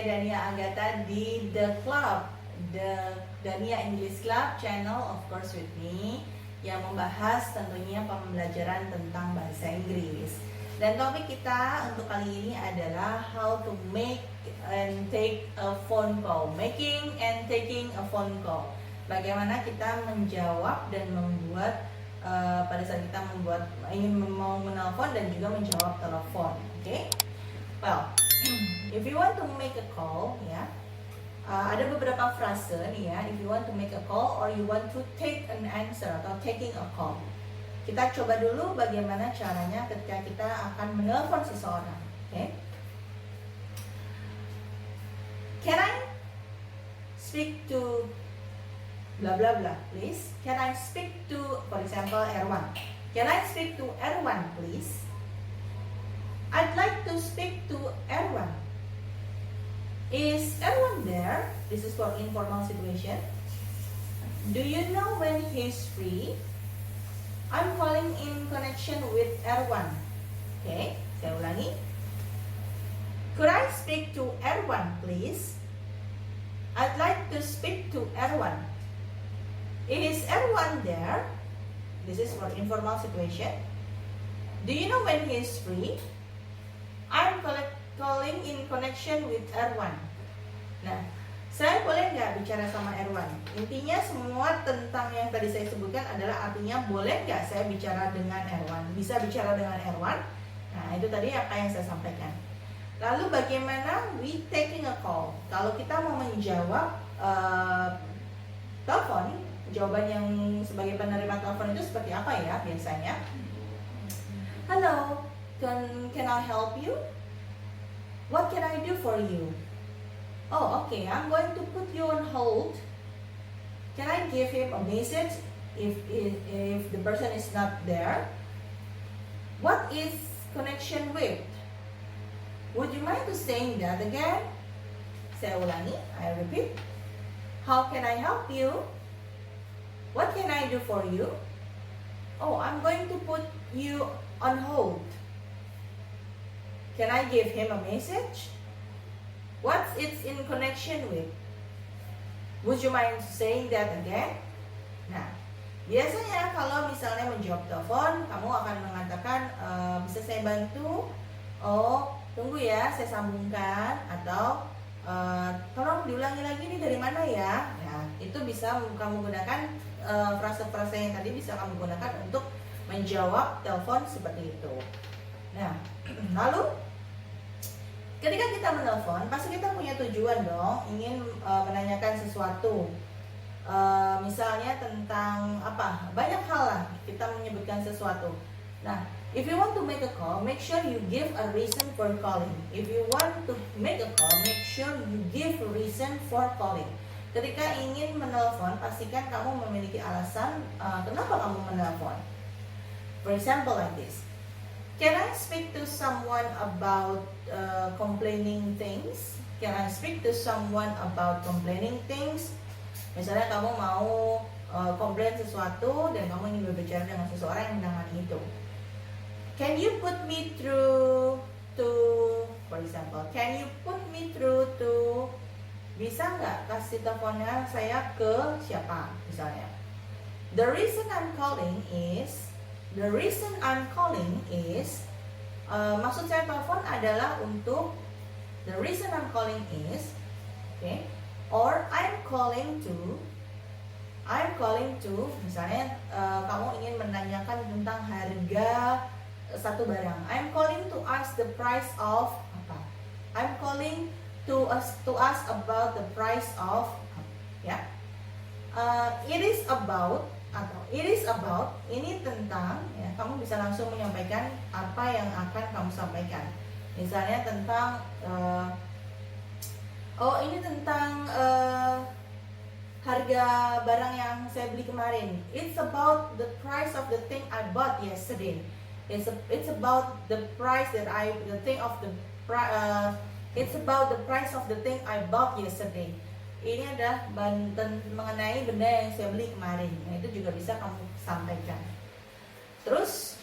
saya Dania Agatha di The Club, The Dania English Club channel, of course with me, yang membahas tentunya pembelajaran tentang bahasa Inggris. Dan topik kita untuk kali ini adalah how to make and take a phone call, making and taking a phone call. Bagaimana kita menjawab dan membuat pada saat kita ingin mau menelpon dan juga menjawab telepon, oke? Well, if you want to make a call, ya, ada beberapa frase nih ya. If you want to make a call or you want to take an answer atau taking a call. Kita coba dulu bagaimana caranya ketika kita akan menelpon seseorang, oke? Can I speak to blah blah blah, please? Can I speak to, for example, Erwan? Can I speak to Erwan, please? I'd like to speak to Erwan. Is Erwan there? This is for informal situation. Do you know when he's free? I'm calling in connection with Erwan. Okay, saya ulangi. Could I speak to Erwan, please? I'd like to speak to Erwan. Is Erwan there? This is for informal situation. Do you know when he's free? I'm calling in connection with Erwan. Nah, saya boleh nggak bicara sama Erwan? Intinya semua tentang yang tadi saya sebutkan adalah artinya boleh nggak saya bicara dengan Erwan? Bisa bicara dengan Erwan? Nah, itu tadi apa yang saya sampaikan. Lalu bagaimana we taking a call? Kalau kita mau menjawab telepon, jawaban yang sebagai penerima telepon itu seperti apa ya biasanya? Hello, can I help you? What can I do for you? Oh, okay, I'm going to put you on hold. Can I give him a message if the person is not there? What is connection with? Would you mind to saying that again? Saya ulangi, I repeat. How can I help you? What can I do for you? Oh, I'm going to put you on hold. Can I give him a message? What's it in connection with? Would you mind saying that again? Nah, biasanya kalau misalnya menjawab telepon, kamu akan mengatakan, bisa saya bantu? Oh, tunggu ya, saya sambungkan. Atau, tolong diulangi lagi nih dari mana ya? Nah, itu bisa kamu gunakan frase-frase yang tadi bisa kamu gunakan untuk menjawab telepon seperti itu. Nah, lalu ketika kita menelpon, pasti kita punya tujuan dong, ingin menanyakan sesuatu. Misalnya tentang apa? Banyak hal lah kita menyebutkan sesuatu. Nah, if you want to make a call, make sure you give a reason for calling. If you want to make a call, make sure you give a reason for calling. Ketika ingin menelpon, pastikan kamu memiliki alasan kenapa kamu menelpon. For example like this. Can I speak to someone about complaining things? Can I speak to someone about complaining things? Misalnya kamu mau komplain sesuatu dan kamu ingin berbicara dengan seseorang yang menangani itu. Can you put me through to, for example, can you put me through to, bisa nggak kasih teleponnya saya ke siapa misalnya. The reason I'm calling is, maksud saya telepon adalah untuk, the reason I'm calling is, okay, or I'm calling to, misalnya kamu ingin menanyakan tentang harga satu barang. I'm calling to ask the price of apa? I'm calling to ask about the price of, ya. It is about, atau it is about, ini tentang, ya, kamu bisa langsung menyampaikan apa yang akan kamu sampaikan. Misalnya tentang ini tentang harga barang yang saya beli kemarin. It's about the price of the thing I bought yesterday. It's about the price that it's about the price of the thing I bought yesterday. Ini adalah mengenai benda yang saya beli kemarin. Nah, itu juga bisa kamu sampaikan. Terus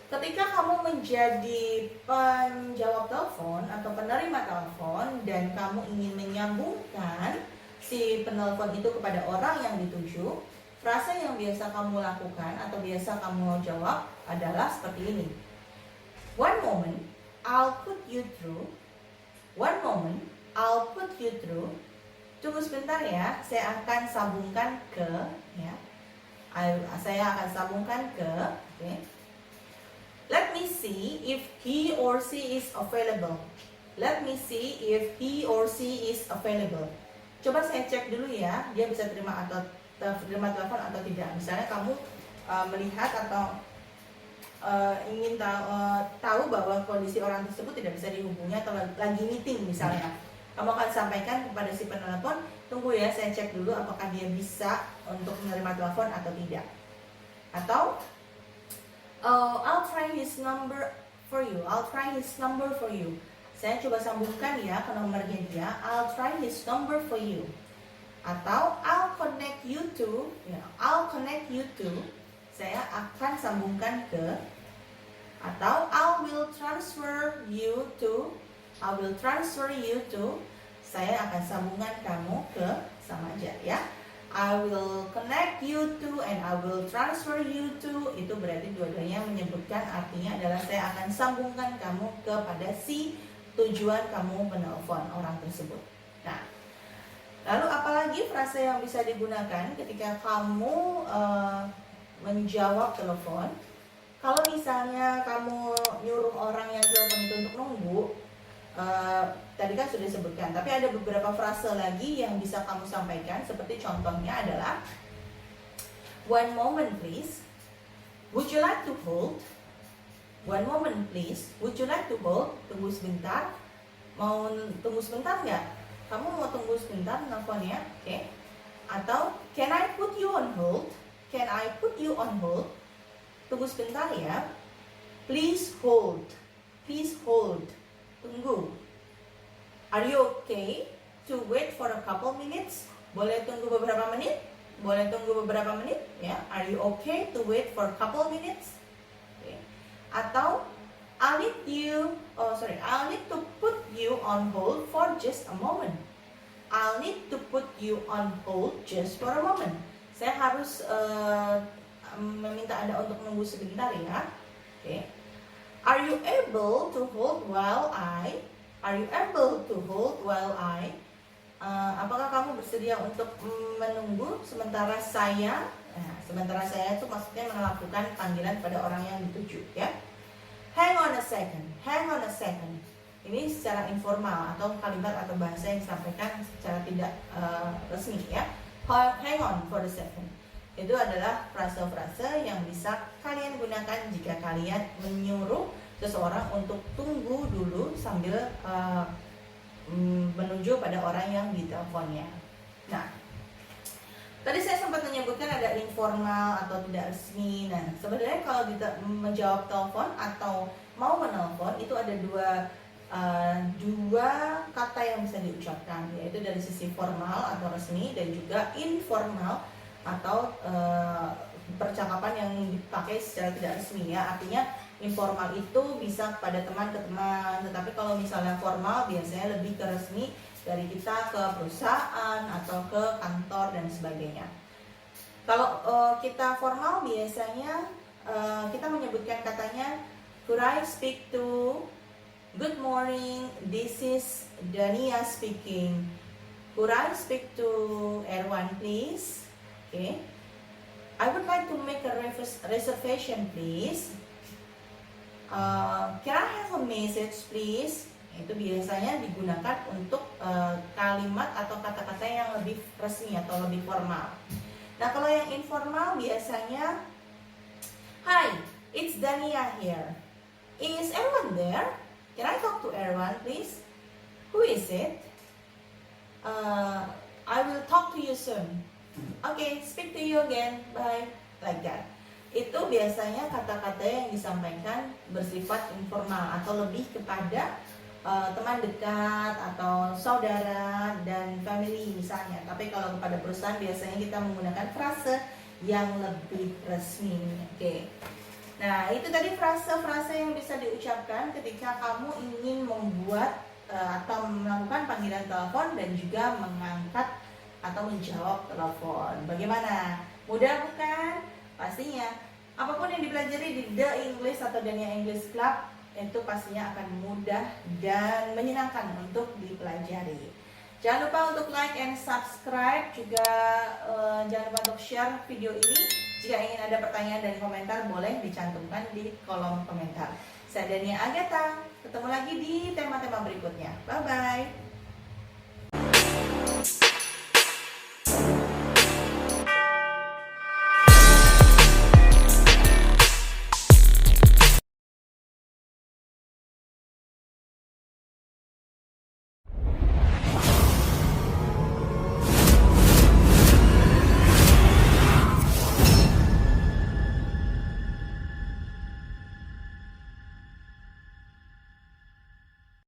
Ketika kamu menjadi penjawab telepon atau penerima telepon dan kamu ingin menyambungkan si penelpon itu kepada orang yang dituju, frase yang biasa kamu lakukan atau biasa kamu jawab adalah seperti ini. One moment, I'll put you through. One moment, I'll put you through. Tunggu sebentar ya, saya akan sambungkan ke, ya. Saya akan sambungkan ke, oke. Let me see if he or she is available. Let me see if he or she is available. Coba saya cek dulu ya, dia bisa terima telepon atau tidak. Misalnya kamu melihat atau ingin tahu bahwa kondisi orang tersebut tidak bisa dihubungi atau lagi meeting misalnya, kamu akan sampaikan kepada si penelpon, tunggu ya, saya cek dulu apakah dia bisa untuk menerima telepon atau tidak. Atau I'll try his number for you. I'll try his number for you. Saya coba sambungkan ya ke nomornya dia. I'll try his number for you. Atau I'll connect you to, ya, I'll connect you to. Saya akan sambungkan ke, atau I will transfer you to, I will transfer you to. Saya akan sambungkan kamu ke, sama aja ya. I will connect you to and I will transfer you to. Itu berarti dua-duanya menyebutkan artinya adalah saya akan sambungkan kamu kepada si tujuan kamu menelpon orang tersebut. Nah, lalu apalagi frase yang bisa digunakan ketika kamu menjawab telepon? Kalau misalnya kamu nyuruh orang yang telepon itu untuk nunggu, tadi kan sudah disebutkan, tapi ada beberapa frase lagi yang bisa kamu sampaikan. Seperti contohnya adalah one moment please, would you like to hold? One moment please, would you like to hold? Tunggu sebentar. Mau tunggu sebentar nggak? Kamu mau tunggu sebentar nelfonnya, oke? Atau can I put you on hold? Can I put you on hold? Tunggu sebentar ya. Please hold. Please hold. Tunggu. Are you okay to wait for a couple minutes? Boleh tunggu beberapa menit? Boleh tunggu beberapa menit? Ya. Are you okay to wait for a couple minutes? Okay. Atau I'll need to put you on hold for just a moment. I'll need to put you on hold just for a moment. Saya harus meminta Anda untuk menunggu sebentar ya. Oke. Are you able to hold while I? Are you able to hold while I? Apakah kamu bersedia untuk menunggu sementara saya? Nah, sementara saya itu maksudnya melakukan panggilan pada orang yang dituju ya. Hang on a second. Hang on a second. Ini secara informal atau kalimat atau bahasa yang disampaikan secara tidak resmi ya. Hang on for a second. Itu adalah frase-frase yang bisa kalian gunakan jika kalian menyuruh seseorang untuk tunggu dulu sambil menuju pada orang yang diteleponnya. Nah, tadi saya sempat menyebutkan ada informal atau tidak resmi. Nah, sebenarnya kalau menjawab telepon atau mau menelpon itu ada dua kata yang bisa diucapkan, yaitu dari sisi formal atau resmi dan juga informal atau percakapan yang dipakai secara tidak resmi ya. Artinya informal itu bisa kepada teman ke teman, tetapi kalau misalnya formal biasanya lebih ke resmi dari kita ke perusahaan atau ke kantor dan sebagainya. Kalau kita formal biasanya kita menyebutkan katanya could I speak to, good morning, this is Dania speaking. Could I speak to Erwan please? Okay. I would like to make a reservation please. Can I have a message please? Itu biasanya digunakan untuk kalimat atau kata-kata yang lebih resmi atau lebih formal. Nah, kalau yang informal biasanya hi, it's Dania here. Is Erwan there? Can I talk to Erwan please? Who is it? I will talk to you soon. Okay, speak to you again. Bye. Like that. Itu biasanya kata-kata yang disampaikan bersifat informal atau lebih kepada teman dekat atau saudara dan family misalnya. Tapi kalau kepada perusahaan biasanya kita menggunakan frase yang lebih resmi. Oke. Nah, itu tadi frase-frase yang bisa diucapkan ketika kamu ingin membuat atau melakukan panggilan telepon dan juga mengangkat atau menjawab telepon. Bagaimana? Mudah bukan? Pastinya. Apapun yang dipelajari di The English atau Dania English Club itu pastinya akan mudah dan menyenangkan untuk dipelajari. Jangan lupa untuk like and subscribe, juga jangan lupa untuk share video ini. Jika ingin ada pertanyaan dan komentar, boleh dicantumkan di kolom komentar. Saya Dania Agatha, ketemu lagi di tema-tema berikutnya. Bye-bye.